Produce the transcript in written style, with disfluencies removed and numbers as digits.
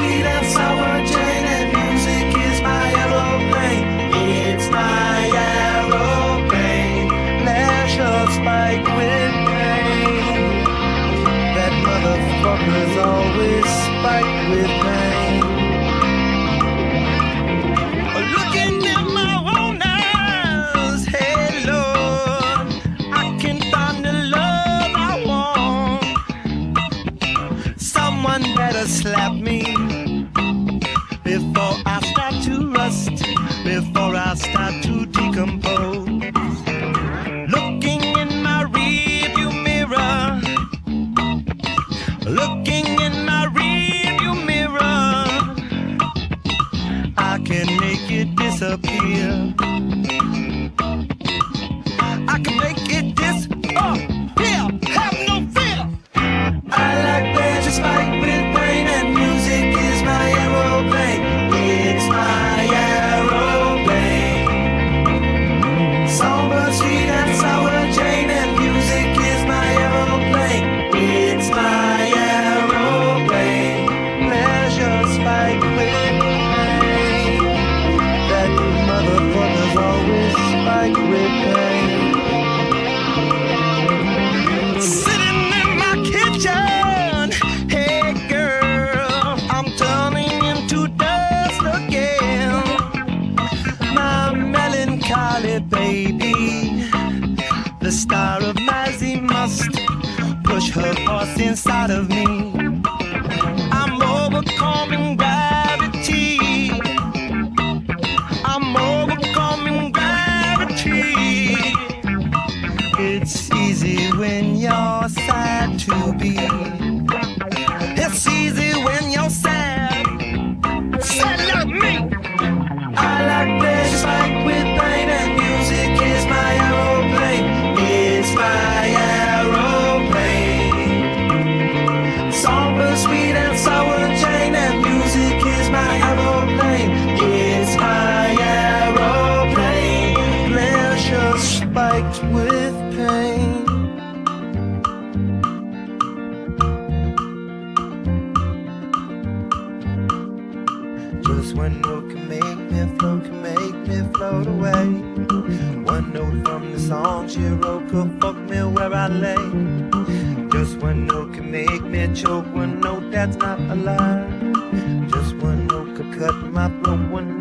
sweet and sour Jane, and music is my aeroplane. It's my aeroplane. Leisure spike with pain. That motherfucker's always spiked with pain. Looking in my own eyes, hey Lord, I can find the love I want. Someone better slap me before I start to rust, before I start to decompose. Looking in my rearview mirror, looking in my rearview mirror, I can make it disappear. I can make it disappear. Have no fear. I like pleasure spiked with pain, and music is my aeroplane. It's my aeroplane. Somber, sweet and sour Jane, and music is my aeroplane. It's my aeroplane. Pleasure spiked with pain. That motherfucker's always spiked with pain. Sitting in my kitchen, hey girl, I'm turning into dust again. My melancholy baby, the star of Mazzy must push her horse inside of me. I'm overcoming gravity. I'm overcoming gravity. It's easy when you're sad to be. It's easy when you're sad. Sad like me. I like pleasure spiked with pain, and music is my aeroplane. It's my aeroplane. Somber, sweet and sour Jane, and music is my aeroplane. It's my aeroplane. Pleasure spiked with pain. Just one note can make me float away. One note from the song she wrote could fuck me where I lay. Just one note can make me choke. One note that's not a lie. Just one note could cut my throat. One